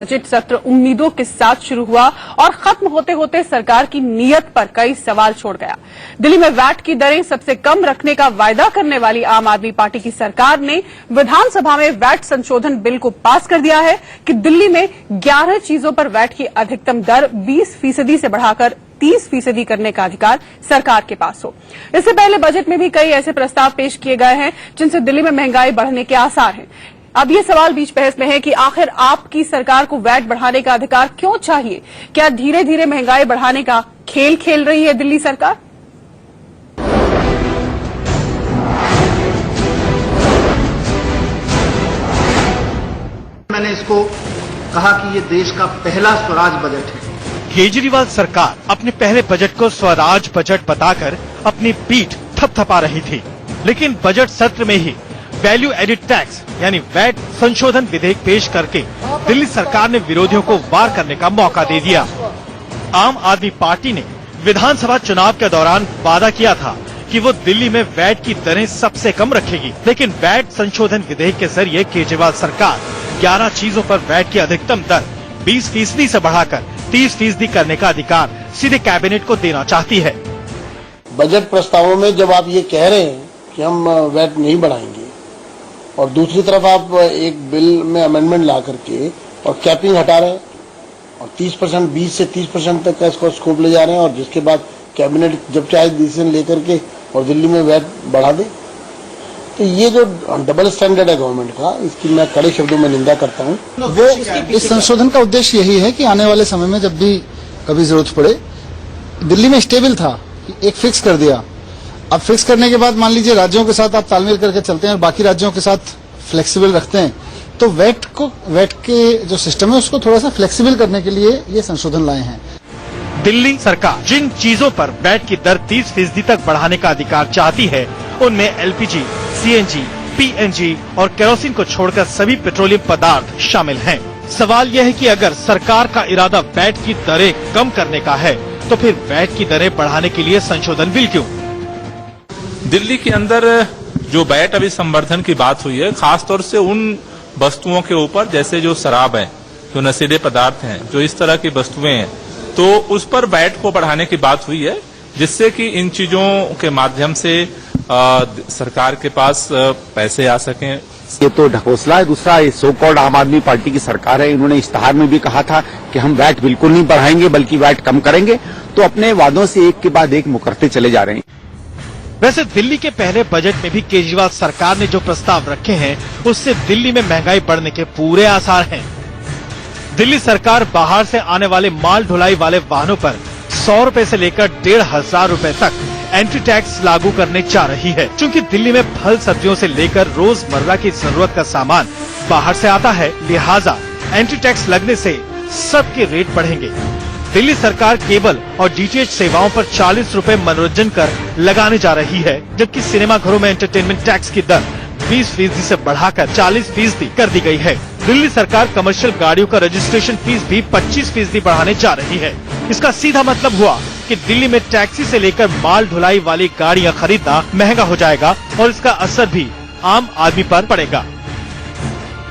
Budget सत्र उम्मीदों के साथ शुरू हुआ और खत्म होते होते सरकार की नीयत पर कई सवाल छोड़ गया। दिल्ली में वैट की दरें सबसे कम रखने का वायदा करने वाली आम आदमी पार्टी की सरकार ने विधानसभा में वैट संशोधन बिल को पास कर दिया है कि दिल्ली में 11 चीजों पर वैट की अधिकतम दर 20% से बढ़ाकर 30% करने का अधिकार सरकार के पास हो। इससे पहले बजट में भी कई ऐसे प्रस्ताव पेश किए गए हैं जिनसे दिल्ली में महंगाई बढ़ने के आसार हैं। अब ये सवाल बीच बहस में है कि आखिर आपकी सरकार को वैट बढ़ाने का अधिकार क्यों चाहिए? क्या धीरे धीरे महंगाई बढ़ाने का खेल खेल रही है दिल्ली सरकार? मैंने इसको कहा कि ये देश का पहला स्वराज बजट है। केजरीवाल सरकार अपने पहले बजट को स्वराज बजट बताकर अपनी पीठ थपथपा रही थी, लेकिन बजट सत्र में ही वैल्यू एडिड टैक्स यानी वैट संशोधन विधेयक पेश करके दिल्ली सरकार ने विरोधियों को वार करने का मौका दे दिया। आम आदमी पार्टी ने विधानसभा चुनाव के दौरान वादा किया था कि वो दिल्ली में वैट की दरें सबसे कम रखेगी, लेकिन वैट संशोधन विधेयक के जरिए केजरीवाल सरकार 11 चीजों पर वैट की अधिकतम दर 20% से बढ़ाकर 30% करने का अधिकार सीधे कैबिनेट को देना चाहती है। बजट प्रस्तावों में जब आप ये कह रहे हैं कि हम वैट नहीं बढ़ाएंगे और दूसरी तरफ आप एक बिल में अमेंडमेंट ला करके और कैपिंग हटा रहे हैं और 30% 20 से 30% तक का इसको स्कोप ले जा रहे हैं और जिसके बाद कैबिनेट जब चाहे डिसीजन लेकर के और दिल्ली में वैट बढ़ा दे, तो ये जो डबल स्टैंडर्ड है गवर्नमेंट का, इसकी मैं कड़े शब्दों में निंदा करता हूँ। वो इस संशोधन का उद्देश्य यही है कि आने वाले समय में जब भी कभी जरूरत पड़े, दिल्ली में स्टेबल था, एक फिक्स कर दिया। अब फिक्स करने के बाद मान लीजिए राज्यों के साथ आप तालमेल करके चलते हैं और बाकी राज्यों के साथ फ्लेक्सिबल रखते हैं, तो वैट के जो सिस्टम है उसको थोड़ा सा फ्लेक्सिबल करने के लिए ये संशोधन लाए हैं। दिल्ली सरकार जिन चीजों पर वैट की दर 30% तक बढ़ाने का अधिकार चाहती है, उनमें एलपीजी, सीएनजी, पीएनजी और केरोसिन को छोड़कर सभी पेट्रोलियम पदार्थ शामिल हैं। सवाल यह है कि अगर सरकार का इरादा वैट की दरें कम करने का है, तो फिर वैट की दरें बढ़ाने के लिए संशोधन बिल क्यों? दिल्ली के अंदर जो वैट अभी संवर्धन की बात हुई है, खासतौर से उन वस्तुओं के ऊपर जैसे जो शराब है, जो नशीले पदार्थ हैं, जो इस तरह की वस्तुएं हैं, तो उस पर वैट को बढ़ाने की बात हुई है, जिससे कि इन चीजों के माध्यम से सरकार के पास पैसे आ सकें। ये तो ढकोसला है। दूसरा, सो कॉल्ड आम आदमी पार्टी की सरकार है, इन्होंने इश्तेहार में भी कहा था कि हम वैट बिल्कुल नहीं बढ़ाएंगे बल्कि वैट कम करेंगे, तो अपने वादों से एक के बाद एक मुकरते चले जा रहे हैं। वैसे दिल्ली के पहले बजट में भी केजरीवाल सरकार ने जो प्रस्ताव रखे हैं, उससे दिल्ली में महंगाई बढ़ने के पूरे आसार हैं। दिल्ली सरकार बाहर से आने वाले माल ढुलाई वाले वाहनों पर 100 रुपए से लेकर 1,500 रुपए तक एंट्री टैक्स लागू करने जा रही है। चूंकि दिल्ली में फल सब्जियों से लेकर रोजमर्रा की जरूरत का सामान बाहर से आता है, लिहाजा एंट्री टैक्स लगने से सबके रेट बढ़ेंगे। दिल्ली सरकार केबल और डीटीएच सेवाओं पर 40 रुपए मनोरंजन कर लगाने जा रही है, जबकि सिनेमा घरों में एंटरटेनमेंट टैक्स की दर 20% से बढ़ाकर 40% कर दी गई है। दिल्ली सरकार कमर्शियल गाड़ियों का रजिस्ट्रेशन फीस भी 25% बढ़ाने जा रही है। इसका सीधा मतलब हुआ कि दिल्ली में टैक्सी से लेकर माल ढुलाई वाली गाड़ियां खरीदना महंगा हो जाएगा और इसका असर भी आम आदमी पर पड़ेगा।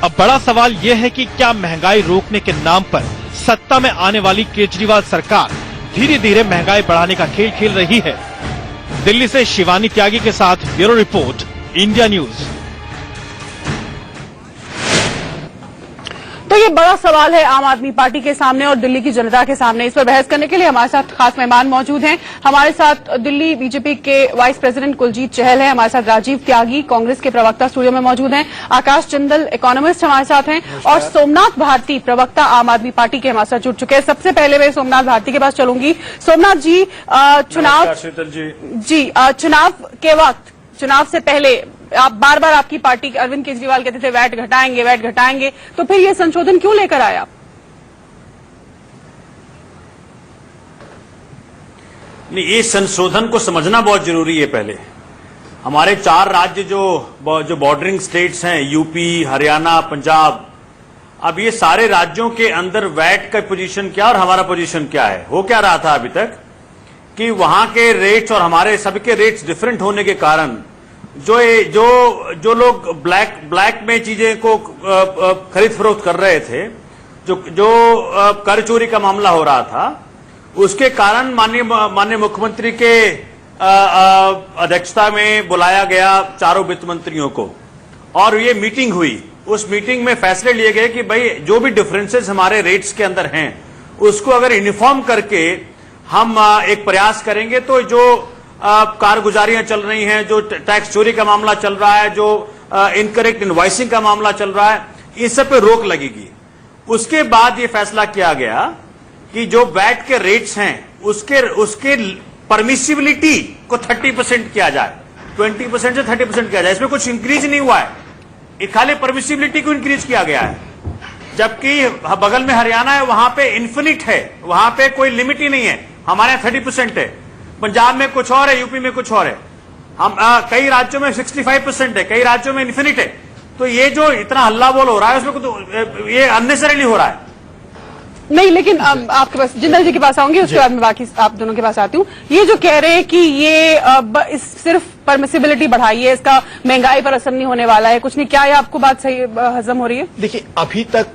अब बड़ा सवाल यह है कि क्या महंगाई रोकने के नाम पर सत्ता में आने वाली केजरीवाल सरकार धीरे धीरे महंगाई बढ़ाने का खेल खेल रही है? दिल्ली से शिवानी त्यागी के साथ ब्यूरो रिपोर्ट, इंडिया न्यूज। तो ये बड़ा सवाल है आम आदमी पार्टी के सामने और दिल्ली की जनता के सामने। इस पर बहस करने के लिए हमारे साथ खास मेहमान मौजूद हैं। हमारे साथ दिल्ली बीजेपी के वाइस प्रेसिडेंट कुलजीत चहल हैं, हमारे साथ राजीव त्यागी कांग्रेस के प्रवक्ता स्टूडियो में मौजूद हैं, आकाश चंदल इकोनॉमिस्ट हमारे साथ हैं और सोमनाथ भारती प्रवक्ता आम आदमी पार्टी के हमारे साथ जुड़ चुके हैं। सबसे पहले मैं सोमनाथ भारती के पास चलूंगी। सोमनाथ जी, चुनाव के वक्त, चुनाव से पहले आप बार बार आपकी पार्टी अरविंद केजरीवाल कहते थे वैट घटाएंगे, तो फिर ये संशोधन क्यों लेकर आए आप? नहीं, इस संशोधन को समझना बहुत जरूरी है। पहले हमारे 4 राज्य जो बॉर्डरिंग स्टेट्स हैं, यूपी, हरियाणा, पंजाब, अब ये सारे राज्यों के अंदर वैट का पोजीशन क्या और हमारा पोजीशन क्या है? हो क्या रहा था अभी तक कि वहां के रेट्स और हमारे सबके रेट्स डिफरेंट होने के कारण जो लोग ब्लैक में चीजें को खरीद फरोख्त कर रहे थे, जो कर चोरी का मामला हो रहा था, उसके कारण माननीय मुख्यमंत्री के अध्यक्षता में बुलाया गया चारों वित्त मंत्रियों को और ये मीटिंग हुई। उस मीटिंग में फैसले लिए गए कि भाई जो भी डिफरेंसेस हमारे रेट्स के अंदर हैं उसको अगर यूनिफॉर्म करके हम एक प्रयास करेंगे तो जो कारगुजारियां चल रही हैं, जो टैक्स चोरी का मामला चल रहा है, जो इनकरेक्ट इनवॉइसिंग का मामला चल रहा है, इस सब पे रोक लगेगी। उसके बाद ये फैसला किया गया कि जो वैट के रेट्स हैं उसके परमिसिबिलिटी को 30% किया जाए, 20% से 30% किया जाए। इसमें कुछ इंक्रीज नहीं हुआ है, ये खाली परमिसिबिलिटी को इंक्रीज किया गया है। जबकि बगल में हरियाणा है, वहां पे इन्फिनिट है, वहां पे कोई लिमिट ही नहीं है। हमारे यहां 30% है, पंजाब में कुछ और है, यूपी में कुछ और है। हम कई राज्यों में 65% है, कई राज्यों में इन्फिनिट है। तो ये जो इतना हल्ला बोल हो रहा है उसमें तो ये अननेसेसरीली हो रहा है। नहीं, लेकिन आपके पास जिंदल जी के पास आऊंगी, उसके बाद मैं बाकी आप दोनों के पास आती हूँ। ये जो कह रहे हैं कि ये सिर्फ परमिसिबिलिटी बढ़ाई है, इसका महंगाई पर असर नहीं होने वाला है, कुछ नहीं, क्या ये आपको बात सही हजम हो रही है? देखिए, अभी तक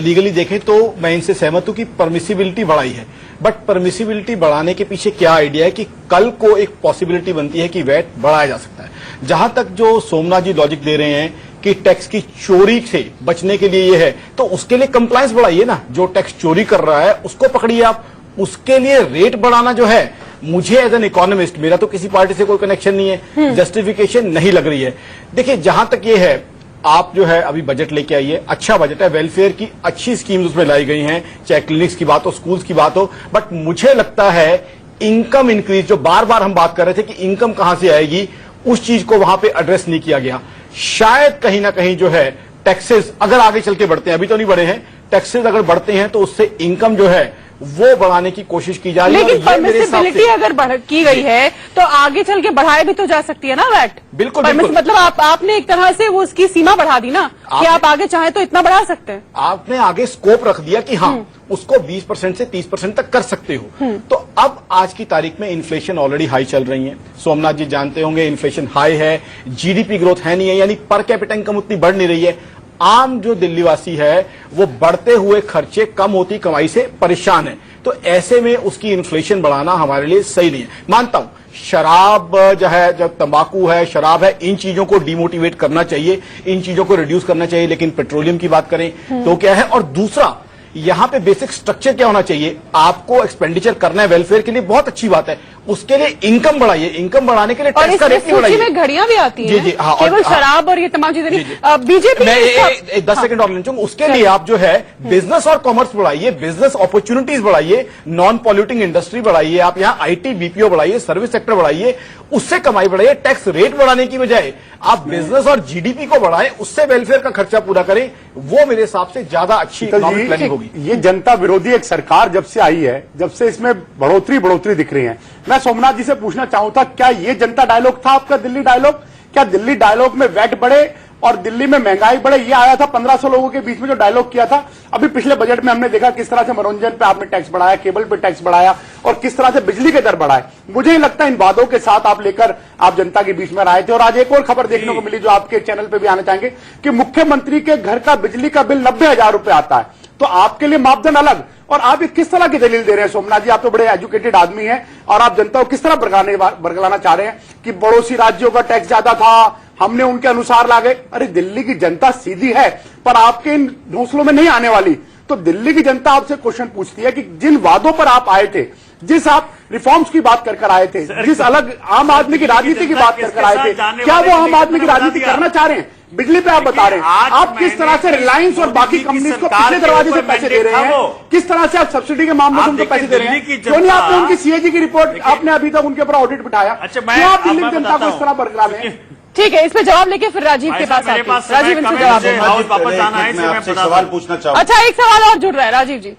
लीगली देखें तो मैं इनसे सहमत हूं कि परमिसिबिलिटी बढ़ाई है, बट परमिसिबिलिटी बढ़ाने के पीछे क्या आइडिया है कि कल को एक पॉसिबिलिटी बनती है कि वैट बढ़ाया जा सकता है। जहां तक जो सोमनाथ जी लॉजिक दे रहे हैं कि टैक्स की चोरी से बचने के लिए ये है, तो उसके लिए कंप्लायंस बढ़ाइए ना। जो टैक्स चोरी कर रहा है उसको पकड़िए आप, उसके लिए रेट बढ़ाना जो है, मुझे एज एन इकोनॉमिस्ट, मेरा तो किसी पार्टी से कोई कनेक्शन नहीं है, जस्टिफिकेशन नहीं लग रही है। देखिए, जहां तक ये है, आप जो है अभी बजट लेके आइए, अच्छा बजट है, वेलफेयर की अच्छी स्कीम्स उसमें लाई गई हैं, चाहे क्लिनिक्स की बात हो, स्कूल्स की बात हो, बट मुझे लगता है इनकम इंक्रीज, जो बार बार हम बात कर रहे थे कि इनकम कहां से आएगी, उस चीज को वहां पे एड्रेस नहीं किया गया। शायद कहीं ना कहीं जो है टैक्सेस अगर आगे चल के बढ़ते हैं, अभी तो नहीं बढ़े हैं, टैक्सेस अगर बढ़ते हैं तो उससे इनकम जो है वो बढ़ाने की कोशिश की जा रही है। लेकिन परमिसिबिलिटी अगर की गई है तो आगे चल के बढ़ाए भी तो जा सकती है ना वैट। बिल्कुल, मतलब आपने एक तरह से वो उसकी सीमा बढ़ा दी ना कि आप आगे चाहें तो इतना बढ़ा सकते हैं। आपने आगे स्कोप रख दिया कि हाँ उसको 20% से 30% तक कर सकते हो। तो अब आज की तारीख में इन्फ्लेशन ऑलरेडी हाई चल रही है, सोमनाथ जी जानते होंगे, इन्फ्लेशन हाई है, जीडीपी ग्रोथ है नहीं है, यानी पर कैपिटा इनकम उतनी बढ़ नहीं रही है। आम जो दिल्लीवासी है वो बढ़ते हुए खर्चे, कम होती कमाई से परेशान है। तो ऐसे में उसकी इन्फ्लेशन बढ़ाना हमारे लिए सही नहीं है। मानता हूं शराब जो है, जब तंबाकू है, शराब है, इन चीजों को डिमोटिवेट करना चाहिए, इन चीजों को रिड्यूस करना चाहिए, लेकिन पेट्रोलियम की बात करें तो क्या है। और दूसरा, यहां पे बेसिक स्ट्रक्चर क्या होना चाहिए, आपको एक्सपेंडिचर करना है वेलफेयर के लिए, बहुत अच्छी बात है, उसके लिए इनकम बढ़ाइए, इनकम बढ़ाने के लिए टैक्स का रेट नहीं बढ़ाइए। में घड़ियां भी आती हैं, जी, हाँ, केवल शराब और ये तमाम चीजें नहीं। बीजेपी मैं 10 सेकंड और लेना चाहूंगा, उसके लिए आप जो है बिजनेस और कॉमर्स बढ़ाइए, बिजनेस अपॉर्चुनिटीज बढ़ाइए, नॉन पॉल्यूटिंग इंडस्ट्री बढ़ाइए, आप यहाँ आईटी बीपीओ बढ़ाइए, सर्विस सेक्टर बढ़ाइए, उससे कमाई बढ़ाइए। टैक्स रेट बढ़ाने की बजाय आप बिजनेस और जीडीपी को बढ़ाएं, उससे वेलफेयर का खर्चा पूरा करें, वो मेरे हिसाब से ज्यादा अच्छी इकोनॉमिक प्लानिंग होगी। ये जनता विरोधी एक सरकार जब से आई है, जब से इसमें बढ़ोतरी दिख रही है। मैं सोमनाथ जी से पूछना चाहूं था, क्या ये जनता डायलॉग था आपका, दिल्ली डायलॉग? क्या दिल्ली डायलॉग में वैट बढ़े और दिल्ली में महंगाई बढ़े, ये आया था 1500 लोगों के बीच में जो डायलॉग किया था? अभी पिछले बजट में हमने देखा किस तरह से मनोरंजन पे आपने टैक्स बढ़ाया, केबल पे टैक्स बढ़ाया और किस तरह से बिजली के दर बढ़ाए। मुझे ही लगता है इन वादों के साथ आप लेकर आप जनता के बीच में आए थे। और आज एक और खबर देखने को मिली जो आपके चैनल पे भी आना चाहेंगे कि मुख्यमंत्री के घर का बिजली का बिल 90,000 रुपए आता है, तो आपके लिए मापदंड अलग। और आप ये किस तरह की दलील दे रहे हैं सोमनाथ जी? आप तो बड़े एजुकेटेड आदमी हैं और आप जनता को किस तरह बरगलाना चाह रहे हैं कि पड़ोसी राज्यों का टैक्स ज्यादा था, हमने उनके अनुसार ला गए। अरे दिल्ली की जनता सीधी है पर आपके इन घोंसलों में नहीं आने वाली। तो दिल्ली की जनता आपसे क्वेश्चन पूछती है कि जिन वादों पर आप आए थे, जिस आप रिफॉर्म्स की बात कर आए थे, जिस अलग आम आदमी की राजनीति की बात कर आए थे, क्या वो आम आदमी की राजनीति करना चाह रहे हैं? बिजली पे आप बता रहे हैं, आप किस तरह से रिलायंस और बाकी कंपनीज को पिछले दरवाजे से पैसे दे रहे हैं, किस तरह से आप सब्सिडी के मामले में उनको पैसे दे रहे हैं? क्यों नहीं आपने उनकी सीएजी की रिपोर्ट आपने अभी तक उनके ऊपर ऑडिट बिठाया? क्यों आप दिल्ली की जनता को इस तरह बरकरार हैं? ठीक है, इसमें जवाब लेके फिर राजीव के पास आते हैं। राजीव इनसे जवाब वापस जाना है, मैं आपसे एक सवाल पूछना चाहूंगा। अच्छा, एक सवाल और जुड़ रहा है राजीव जी,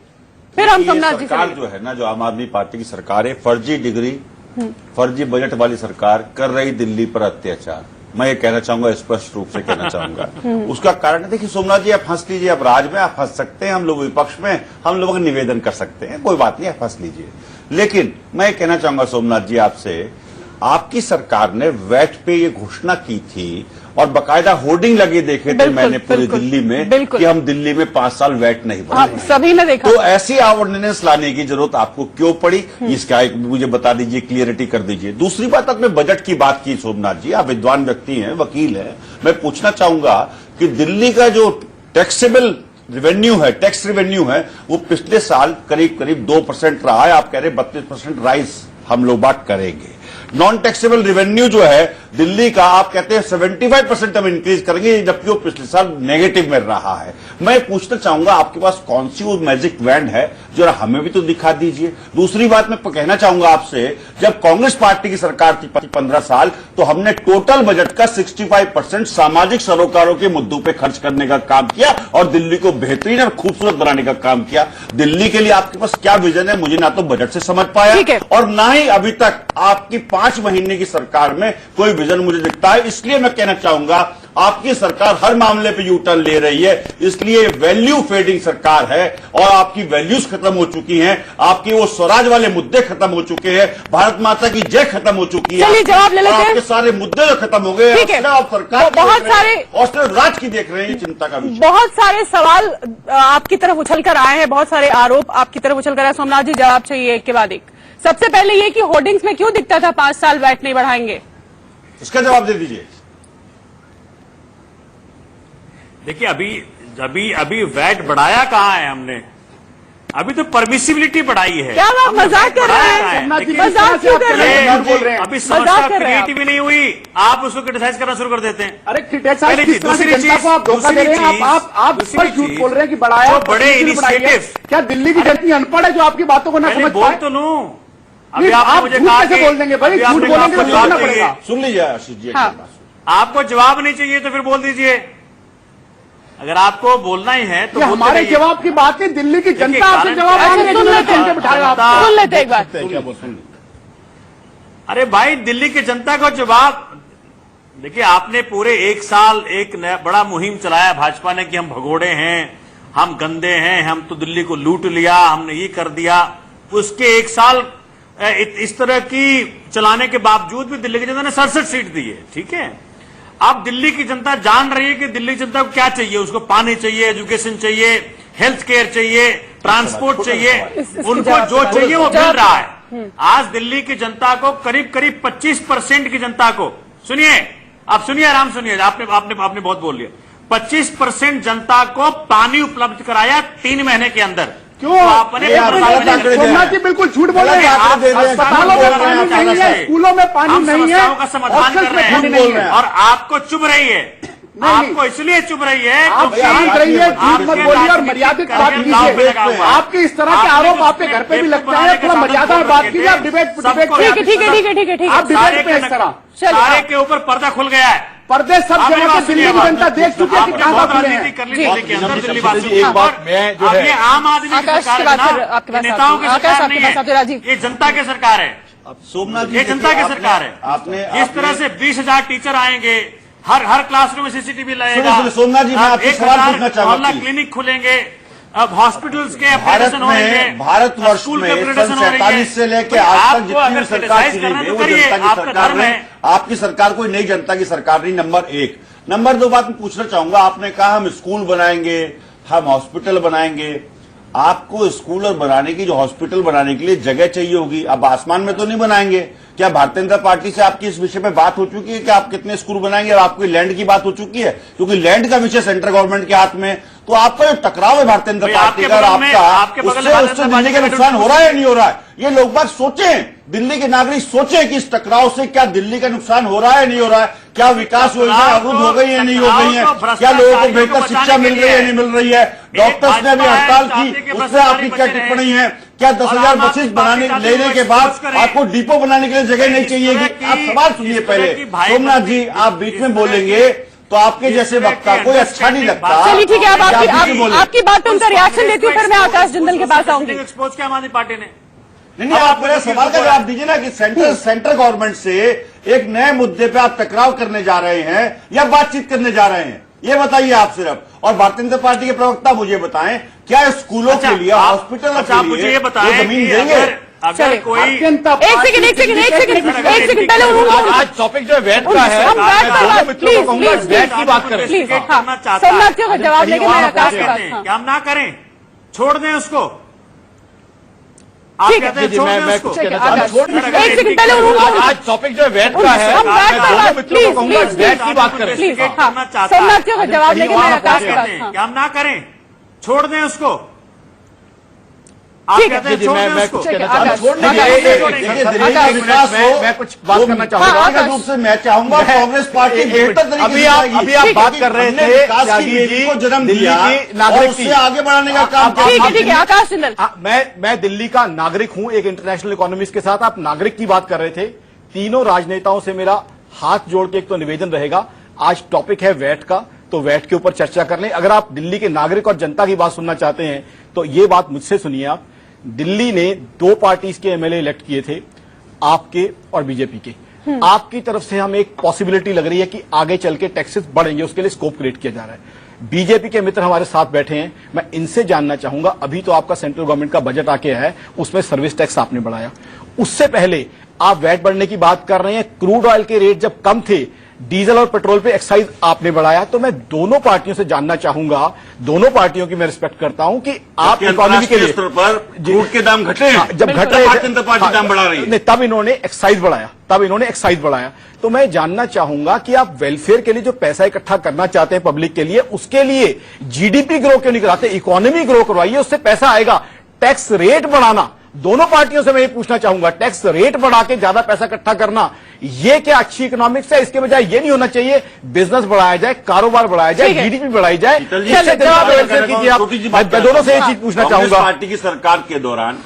फिर हम सोमनाथ जी से। सरकार जो है ना, जो आम आदमी पार्टी की सरकार है, फर्जी डिग्री, फर्जी बजट वाली सरकार कर रही दिल्ली पर अत्याचार। मैं ये कहना चाहूंगा, स्पष्ट रूप से कहना चाहूंगा। उसका कारण है, देखिए सोमनाथ जी, आप हंस लीजिए, आप राज में आप हंस सकते हैं, हम लोग विपक्ष में हम लोग निवेदन कर सकते हैं, कोई बात नहीं, आप हंस लीजिए। लेकिन मैं ये कहना चाहूंगा सोमनाथ जी आपसे, आपकी सरकार ने वैट पे ये घोषणा की थी और बकायदा होर्डिंग लगे देखे थे बिल्कुल, मैंने पूरी बिल्कुल, दिल्ली में बिल्कुल। कि हम दिल्ली में 5 साल वैट नहीं हाँ, भरेंगे। सभी ने देखा। तो ऐसी ऑर्डिनेंस लाने की जरूरत आपको क्यों पड़ी, इसका एक मुझे बता दीजिए, क्लियरिटी कर दीजिए। दूसरी बात, आपने बजट की बात की सोमनाथ जी, आप विद्वान व्यक्ति हैं, वकील हैं, मैं पूछना चाहूंगा कि दिल्ली का जो टैक्सेबल रेवेन्यू है, टैक्स रेवेन्यू है, वो पिछले साल करीब करीब 2% रहा है। आप कह रहे 32% राइज हम लोग बात करेंगे। नॉन टैक्सेबल रेवेन्यू जो है दिल्ली का, आप कहते हैं 75% हम इंक्रीज करेंगे, जबकि वो पिछले साल नेगेटिव में रहा है। मैं पूछना चाहूंगा आपके पास कौन सी वो मैजिक वैंड है, जरा हमें भी तो दिखा दीजिए। दूसरी बात मैं कहना चाहूंगा आपसे, जब कांग्रेस पार्टी की सरकार थी 15 साल, तो हमने टोटल बजट का 65% सामाजिक सरोकारों के मुद्दों पर खर्च करने का काम किया और दिल्ली को बेहतरीन और खूबसूरत बनाने का काम किया। दिल्ली के लिए आपके पास क्या विजन है, मुझे ना तो बजट से समझ पाया और ना ही अभी तक आपकी 5 महीने की सरकार में कोई विजन मुझे दिखता है। इसलिए मैं कहना चाहूंगा आपकी सरकार हर मामले पे यू टर्न ले रही है, इसलिए वैल्यू फेडिंग सरकार है और आपकी वैल्यूज खत्म हो चुकी हैं, आपके वो स्वराज वाले मुद्दे खत्म हो चुके हैं, भारत माता की जय खत्म हो चुकी है। चलिए जवाब ले लेते हैं। आपके सारे मुद्दे जो खत्म हो गए, ठीक है। आप सरकार बहुत सारे और राज की देख रहे हैं, चिंता का विषय। बहुत सारे सवाल आपकी तरफ उछल कर आए हैं, बहुत सारे आरोप आपकी तरफ उछल कर आए। सोमनाथ जी, जवाब चाहिए एक के बाद एक। सबसे पहले ये कि होर्डिंग्स में क्यों दिखता था 5 साल वैट नहीं बढ़ाएंगे, इसका जवाब दे दीजिए। देखिए, अभी वैट बढ़ाया कहाँ है हमने? अभी तो परमिसिबिलिटी बढ़ाई है। क्या आप मजाक कर रहे हैं? मजाक क्यों कर रहे हैं? अभी समस्या क्रिएट भी नहीं हुई, आप उसको क्रिटिसाइज करना शुरू कर देते हैं। अरे क्रिटिसाइज किस तरह से जनता को आप धोखा दे रहे हैं? आप पर झूठ बोल रहे हैं कि बढ़ाया। जो बड़े इनिशिएटिव, क्या दिल्ली की जनता अनपढ़ है जो आपकी बातों को ना समझ बोल पाए? तो लूं। अभी आप मुझे कैसे बोल देंगे भाई? झूठ बोलेंगे तो बोलना पड़ेगा। सुन लीजिए आशीष जी, आपको जवाब नहीं चाहिए तो फिर बोल दीजिए। अगर आपको बोलना ही है तो हमारे जवाब की बात है, दिल्ली की जनता आपसे जवाब मांगे, बिठाया। सुन लेते एक बार। अरे भाई, दिल्ली की जनता को जवाब देखिए। आपने पूरे 1 साल एक नया बड़ा मुहिम चलाया भाजपा ने कि हम भगोड़े हैं, हम गंदे हैं, हम तो दिल्ली को लूट लिया, हमने ये कर दिया। उसके 1 साल इस तरह की चलाने के बावजूद भी दिल्ली की जनता ने 67 सीट दी है। ठीक है, अब दिल्ली की जनता जान रही है कि दिल्ली की जनता को क्या चाहिए। उसको पानी चाहिए, एजुकेशन चाहिए, हेल्थ केयर चाहिए, ट्रांसपोर्ट चाहिए, उनको जो चाहिए वो मिल रहा है। आज दिल्ली की जनता को करीब 25% की जनता को, सुनिए, आप सुनिए, आराम सुनिए, आपने बहुत बोल लिया। 25% जनता को पानी उपलब्ध कराया 3 महीने के अंदर। क्यों? सोमनाथ जी बिल्कुल झूठ बोल रहे हैं। अस्पतालों में पानी नहीं है, स्कूलों में पानी नहीं है, का समाधान कर रहे हैं और आपको चुभ रही है। आपको इसलिए चुभ रही है, आप शांत रहिए, झूठ मत बोलिए और मर्यादित बात कीजिए। आपके इस तरह के आरोप आपके घर पे भी लगते हैं, थोड़ा मर्यादा में बात कीजिए। आप डिबेट ठीक है। आप डिबेट पे इस तरह सारे के ऊपर पर्दा खुल गया है। पर्दे सब जगह दिल्ली की जनता देख चुकी है कि कहां खुले हैं। एक बात मैं जो है, आम आदमी की सरकार है ना, नेताओं की सरकार नहीं है, ये जनता की सरकार है। सोमनाथ जी, ये जनता की सरकार है। आपने इस तरह से 20,000 टीचर आएंगे, हर क्लासरूम में सीसीटीवी लगेगा। सोमनाथ जी, मैं आपसे सवाल पूछना चाहूंगा। क्लिनिक खुलेंगे, अब हॉस्पिटल्स के भारत में, भारतवर्ष में सन 47 से लेकर आज तक जितनी सरकार चुनी गई वो जनता की सरकार ने, आपकी सरकार कोई नई जनता की सरकार नहीं। नंबर 1। नंबर 2 बात मैं पूछना चाहूंगा, आपने कहा हम स्कूल बनाएंगे, हम हॉस्पिटल बनाएंगे। आपको स्कूल और बनाने की, जो हॉस्पिटल बनाने के लिए जगह चाहिए होगी, अब आसमान में तो नहीं बनाएंगे। क्या भारतीय जनता पार्टी से आपकी इस विषय में बात हो चुकी है कि आप कितने स्कूल बनाएंगे? और आपकी लैंड की बात हो चुकी है, क्योंकि लैंड का विषय सेंट्रल गवर्नमेंट के हाथ में। तो आपका जो टकराव है भारतीय जनता पार्टी का और आपका, उससे दिल्ली का नुकसान हो रहा है या नहीं हो रहा है? ये लोग बात सोचें, दिल्ली के नागरिक सोचें कि इस टकराव से क्या दिल्ली का नुकसान हो रहा है नहीं हो रहा है? क्या विकास योजना अवरुद्ध हो गई है नहीं हो गई है? क्या लोगों को बेहतर शिक्षा मिल रही है नहीं मिल रही है? डॉक्टर्स ने अभी हड़ताल की, उससे आपकी क्या टिप्पणी है? क्या 10,000 बसेस लेने के बाद आपको डिपो बनाने के लिए जगह नहीं चाहिए? आप सवाल सुनिए पहले। सोमनाथ जी, आप बीच में बोलेंगे तो आपके जैसे वक्ता कोई अच्छा नहीं लगता। चलिए ठीक है, अब आपकी बात पे उनका रिएक्शन देती हूँ, फिर मैं आकाश जिंदल के पास आऊंगी। एक्सपोज किया आम आदमी पार्टी ने। नहीं, आप मेरे सवाल का जवाब दीजिए ना कि सेंट्रल गवर्नमेंट से एक नए मुद्दे पे आप टकराव करने जा रहे हैं या बातचीत करने जा रहे हैं, ये बताइए आप सिर्फ। और भारतीय जनता पार्टी के प्रवक्ता मुझे बताएं, क्या स्कूलों के लिए, हॉस्पिटलों के लिए मुझे ये बताएं जमीन कि देंगे? अगर कोई एक सेकंड पहले उन्होंने आज टॉपिक जो वैट का है, हम वैट पर दोनों बात- मित्रों को कहूंगा प्लीज, वैट की बात करें। प्लीज, हाँ, करना चाहता है। सोमनाथ का जवाब लेके मैं आकाश के पास, हाँ। क्या हम ना करें, छोड़ दें उसको? आप ठीक है, कहते हैं जी, छोड़ दें मैं उसको? कुछ ठीक है, कहना चाहता आकाश, हूं। एक सेकंड पहले उन्होंने आज टॉपिक जो वैट का है, हम वैट पर दोनों बात- मित्रों को कहूंगा प्लीज, वैट की बात करें। प्लीज, करना हाँ, चाहता है। सोमनाथ का जवाब लेके मैं आकाश के कहते पास, हैं, हाँ। क्या हम ना करें, छोड़ दें उसको? आप ठीक है, कहते हैं जी, छोड़ दें मैं उसको? कुछ कहना आकाश, चाहता हूं। छोड़ने आकाश, के लिए आकाश, देखिए, आकाश, दिल्ली का आकाश, विकास हो, मैं कुछ बात करना चाहूंगा। आकाश, रूप से मैं चाहूंगा कांग्रेस पार्टी बेहतर तरीके अभी से आप जाएगी। अभी आप बात कर रहे हमने थे विकास की त्यागी नीति जी को जन्म दिल्ली दिया की नागरिक और उससे आगे बढ़ाने का काम ठीक है, आकाश जिंदल। मैं दिल्ली का नागरिक हूं, एक इंटरनेशनल इकोनॉमिस्ट के साथ आप नागरिक की बात कर रहे थे। तीनों राजनेताओं से मेरा हाथ जोड़ के एक तो निवेदन रहेगा, आज टॉपिक है वैट का, तो वैट के ऊपर चर्चा कर लें। अगर आप दिल्ली के नागरिक और जनता की बात सुनना चाहते हैं तो ये बात मुझसे सुनिए। आप दिल्ली ने 2 पार्टीज के एमएलए इलेक्ट किए थे, आपके और बीजेपी के। आपकी तरफ से हमें एक पॉसिबिलिटी लग रही है कि आगे चल के टैक्सेस बढ़ेंगे, उसके लिए स्कोप क्रिएट किया जा रहा है। बीजेपी के मित्र हमारे साथ बैठे हैं, मैं इनसे जानना चाहूंगा, अभी तो आपका सेंट्रल गवर्नमेंट का बजट आके है, उसमें सर्विस टैक्स आपने बढ़ाया, उससे पहले आप वैट बढ़ने की बात कर रहे हैं। क्रूड ऑयल के रेट जब कम थे, डीजल और पेट्रोल पे एक्साइज आपने बढ़ाया। तो मैं दोनों पार्टियों से जानना चाहूंगा, दोनों पार्टियों की मैं रिस्पेक्ट करता हूं कि आप इकोनॉमी के लिए स्तर पर क्रूड के दाम घटे हैं, जब घट रहे भारतीय जनता पार्टी दाम बढ़ा रही है। नहीं, तब इन्होंने एक्साइज बढ़ाया। तो मैं जानना चाहूंगा कि आप वेलफेयर के लिए जो पैसा इकट्ठा करना चाहते हैं पब्लिक के लिए, उसके लिए जीडीपी ग्रो क्यों नहीं कराते, इकोनॉमी ग्रो करवाइए, उससे पैसा आएगा। टैक्स रेट बढ़ाना, दोनों पार्टियों से मैं ये पूछना चाहूंगा, टैक्स रेट बढ़ा के ज्यादा पैसा इकट्ठा करना, ये क्या अच्छी इकोनॉमिक्स है? इसके बजाय ये नहीं होना चाहिए, बिजनेस बढ़ाया जाए, कारोबार बढ़ाया जाए, जीडीपी बढ़ाई जाए। कीजिए आप, मैं दोनों से ये चीज पूछना चाहूंगा। पार्टी की सरकार के दौरान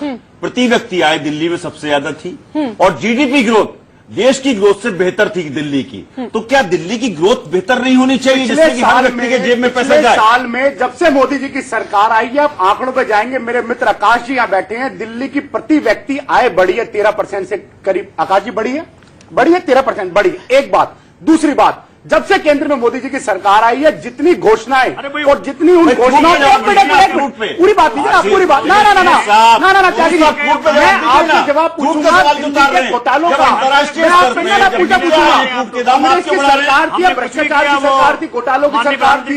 प्रति व्यक्ति आय दिल्ली में सबसे ज्यादा थी और जीडीपी ग्रोथ देश की ग्रोथ से बेहतर थी दिल्ली की। तो क्या दिल्ली की ग्रोथ बेहतर नहीं होनी चाहिए जिससे कि हर व्यक्ति के जेब में पैसा जाए? साल में जब से मोदी जी की सरकार आई है, आप आंकड़ों पे जाएंगे, मेरे मित्र आकाश जी यहां बैठे हैं, दिल्ली की प्रति व्यक्ति आय बढ़ी है 13% से करीब। आकाश जी बढ़ी है 13% बढ़ी है। एक बात, दूसरी बात, जब से केंद्र में मोदी जी की सरकार आई है, जितनी घोषणाएं और जितनी उन घोषणाओं पूरी बात लीजिए ना, पूरी बात ना त्यागी जी, मैं आपसे जवाब पूछूंगा घोटालों का, मैं आपसे ना पूछूंगा इसकी सरकार थी, भ्रष्टाचार की सरकार थी, घोटालों की सरकार थी,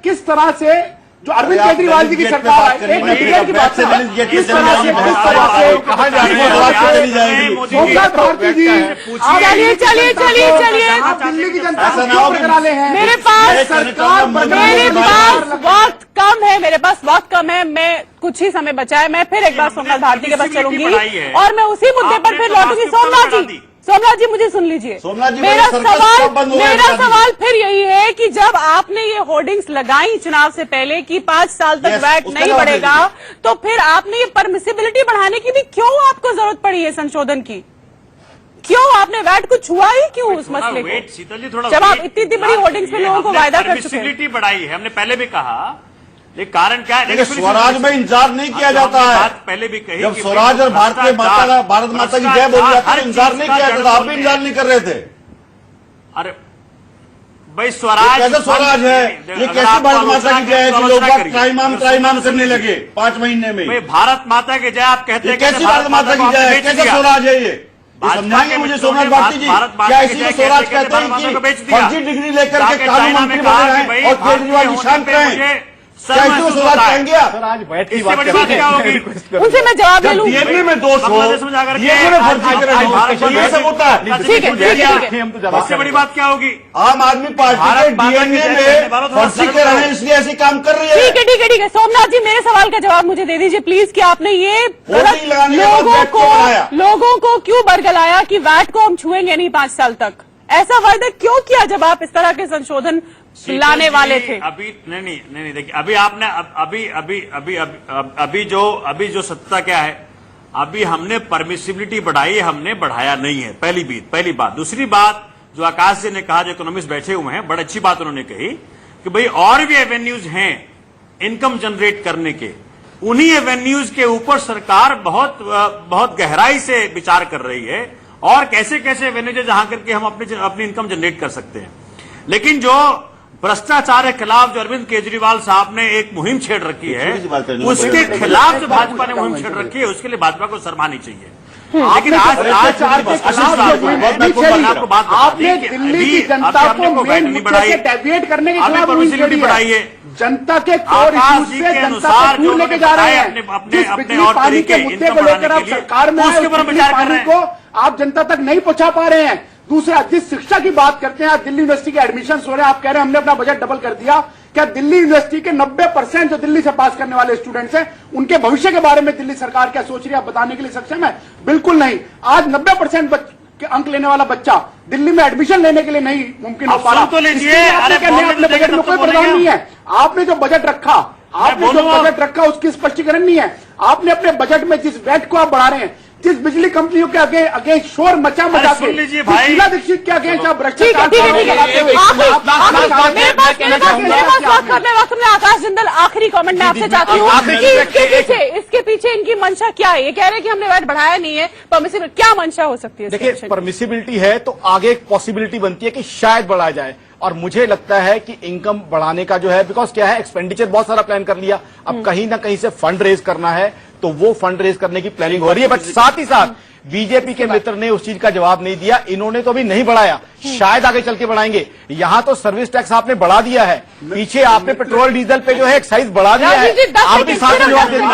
किस तरह से जो अरविंद केजरीवाल जी की सरकार है, एक नतीजे की बात है, किस तरह से कहां जा रही है सोमनाथ भारती जी, चलिए दिल्ली की जनता को क्यों बरकरार हैं? मेरे पास सरकार मेरे पास वक्त कम है, मैं कुछ ही समय बचा है, मैं फिर एक बार सोमनाथ भारती के पास चलूंगी और मैं उसी मुद्दे पर फिर लौटूंगी। सोमनाथ जी मुझे सुन लीजिए, मेरा सवाल फिर यही है कि जब आपने ये होर्डिंग्स लगाई चुनाव से पहले कि 5 साल तक वैट नहीं बढ़ेगा, तो फिर आपने ये परमिसिबिलिटी बढ़ाने की भी क्यों आपको जरूरत पड़ी है संशोधन की? क्यों आपने वैट को छुआ ही क्यों उस मसले को, जब आप इतनी बड़ी होर्डिंग्स में लोगों को वायदा कर चुके हैं? बढ़ाई है, हमने पहले भी कहा, ये कारण क्या है? स्वराज में इंतजार नहीं किया जाता है। पहले भी कही जब स्वराज और भारत माता की जय बोली जाती है, इंतजार नहीं किया जाता। आप भी इंतजार नहीं कर रहे थे। अरे भाई, स्वराज कैसा स्वराज है ये? कैसी भारत माता की जय है कि लोग ट्राइमाम करने लगे 5 महीने में? भारत माता की जय आप कहते हैं, कैसी भारत माता की जय है? कैसा स्वराज है ये समझाएंगे मुझे सोमनाथ भारती जी? क्या इसी को स्वराज कहते हैं कि फर्जी डिग्री लेकर के कानून मंत्री बने हैं और केजरीवाल जी शांत रहे? क्या इसको स्वराज कहेंगे आप? उनसे मैं जवाब ले लूं। डीएनए में दोष हो, डीएनए में फर्जीकरण हो, ये सब होता है। ठीक है। इससे बड़ी बात क्या होगी? आम आदमी पार्टी के डीएनए में फर्जीकरण है, इसलिए ऐसे काम कर रही है। ठीक है। सोमनाथ जी, मेरे सवाल का जवाब मुझे दे दीजिए प्लीज, कि आपने ये लोगों को क्यों बरगलाया कि वैट को हम छुएंगे नहीं 5 साल तक? ऐसा वायदा क्यों किया जब आप इस तरह के संशोधन लाने वाले थे? अभी नहीं देखिए, अभी आपने अभी जो सत्ता क्या है, अभी हमने परमिसिबिलिटी बढ़ाई, हमने बढ़ाया नहीं है। पहली बात। दूसरी बात, जो आकाश जी ने कहा, जो इकोनॉमिस्ट बैठे हुए हैं, बड़ी अच्छी बात उन्होंने कही कि भाई और भी एवेन्यूज हैं इनकम जनरेट करने के, उन्हीं एवेन्यूज के ऊपर सरकार बहुत गहराई से विचार कर रही है और कैसे एवेन्यूज है जहां करके हम अपनी इनकम जनरेट कर सकते हैं। लेकिन जो भ्रष्टाचार के खिलाफ जो अरविंद केजरीवाल साहब ने एक मुहिम छेड़ रखी है, छोटी सी बात करने उसके को खिलाफ जो भाजपा ने मुहिम छेड़ रखी है, उसके लिए भाजपा को शर्मानी चाहिए। लेकिन आज आपने दिल्ली की जनता को मेन मुद्दे से डेविएट करने के खिलाफ परमिसिबिलिटी बढ़ाई है। जनता के कोर इश्यूज से जनता को दूर लेके जा रहे हैं। जिस बिजली पानी के मुद्दे को लेकर आप सरकार में उसके ऊपर विचार कर रहे हैं, को आप जनता तक नहीं पहुंचा पा रहे हैं। दूसरा, जिस शिक्षा की बात करते हैं, आज दिल्ली यूनिवर्सिटी के एडमिशन हो रहे हैं, आप कह रहे हैं हमने अपना बजट डबल कर दिया। क्या दिल्ली यूनिवर्सिटी के 90% जो दिल्ली से पास करने वाले स्टूडेंट्स हैं, उनके भविष्य के बारे में दिल्ली सरकार क्या सोच रही है, आप बताने के लिए सक्षम है? बिल्कुल नहीं। आज 90% के अंक लेने वाला बच्चा दिल्ली में एडमिशन लेने के लिए नहीं मुमकिन हो पा रहा। तो लीजिए, अपने बजट में कोई प्रावधान नहीं है। आपने जो बजट रखा उसकी स्पष्टीकरण नहीं है। आपने अपने बजट में जिस वैट को आप बढ़ा रहे हैं, जिस बिजली कंपनियों के अगेंस्ट शोर मचा के, लीजिए भाई, शीला दीक्षित के अगेंस्ट आप ठीक है। आकाश जिंदल, आखिरी कमेंट मैं आपसे चाहती हूँ कि इसके पीछे इनकी मंशा क्या है? ये कह रहे हैं कि हमने वैट बढ़ाया नहीं है, परमिसिबल क्या मंशा हो सकती है? देखिए, परमिसिबिलिटी है तो आगे एक पॉसिबिलिटी बनती है कि शायद बढ़ाया जाए, और मुझे लगता है कि इनकम बढ़ाने का जो है, बिकॉज क्या है, एक्सपेंडिचर बहुत सारा प्लान कर लिया, अब कहीं ना कहीं से फंड रेज करना है, तो वो फंड रेज करने की प्लानिंग हो रही है। बट साथ ही साथ बीजेपी के मित्र ने उस चीज का जवाब नहीं दिया। इन्होंने तो अभी नहीं बढ़ाया, शायद आगे चल के बढ़ाएंगे। यहां तो सर्विस टैक्स आपने बढ़ा दिया है, पीछे आपने पेट्रोल डीजल पे जो है एक्साइज बढ़ा दिया है। आप भी साथ में जवाब देंगे।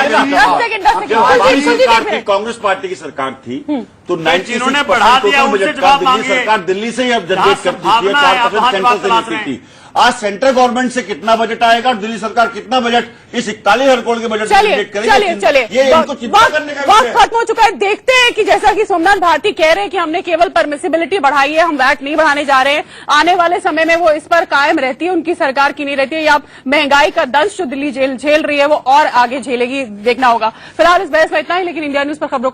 कांग्रेस पार्टी की सरकार थी तो 96% ने बढ़ा दिया, उनसे बजट जवाब दिल्ली मांगिए। सरकार दिल्ली से ही अब जनरेट करती थी, 4% सेंट्रल से लेती थी। आज सेंट्रल गवर्नमेंट से कितना बजट आएगा और दिल्ली सरकार कितना बजट इस 41,000 करोड़ के बजट चलिए ये इनको चिंता करने का वक्त खत्म हो चुका है। देखते हैं कि जैसा कि सोमनाथ भारती कह रहे हैं कि हमने केवल परमिसिबिलिटी बढ़ाई है, हम वैट नहीं बढ़ाने जा रहे हैं। आने वाले समय में वो इस पर कायम रहती है, उनकी सरकार की नहीं रहती है, या महंगाई का दंश जो दिल्ली झेल रही है वो और आगे झेलेगी, देखना होगा। फिलहाल इस बहस में इतना ही, लेकिन इंडिया न्यूज पर खबरों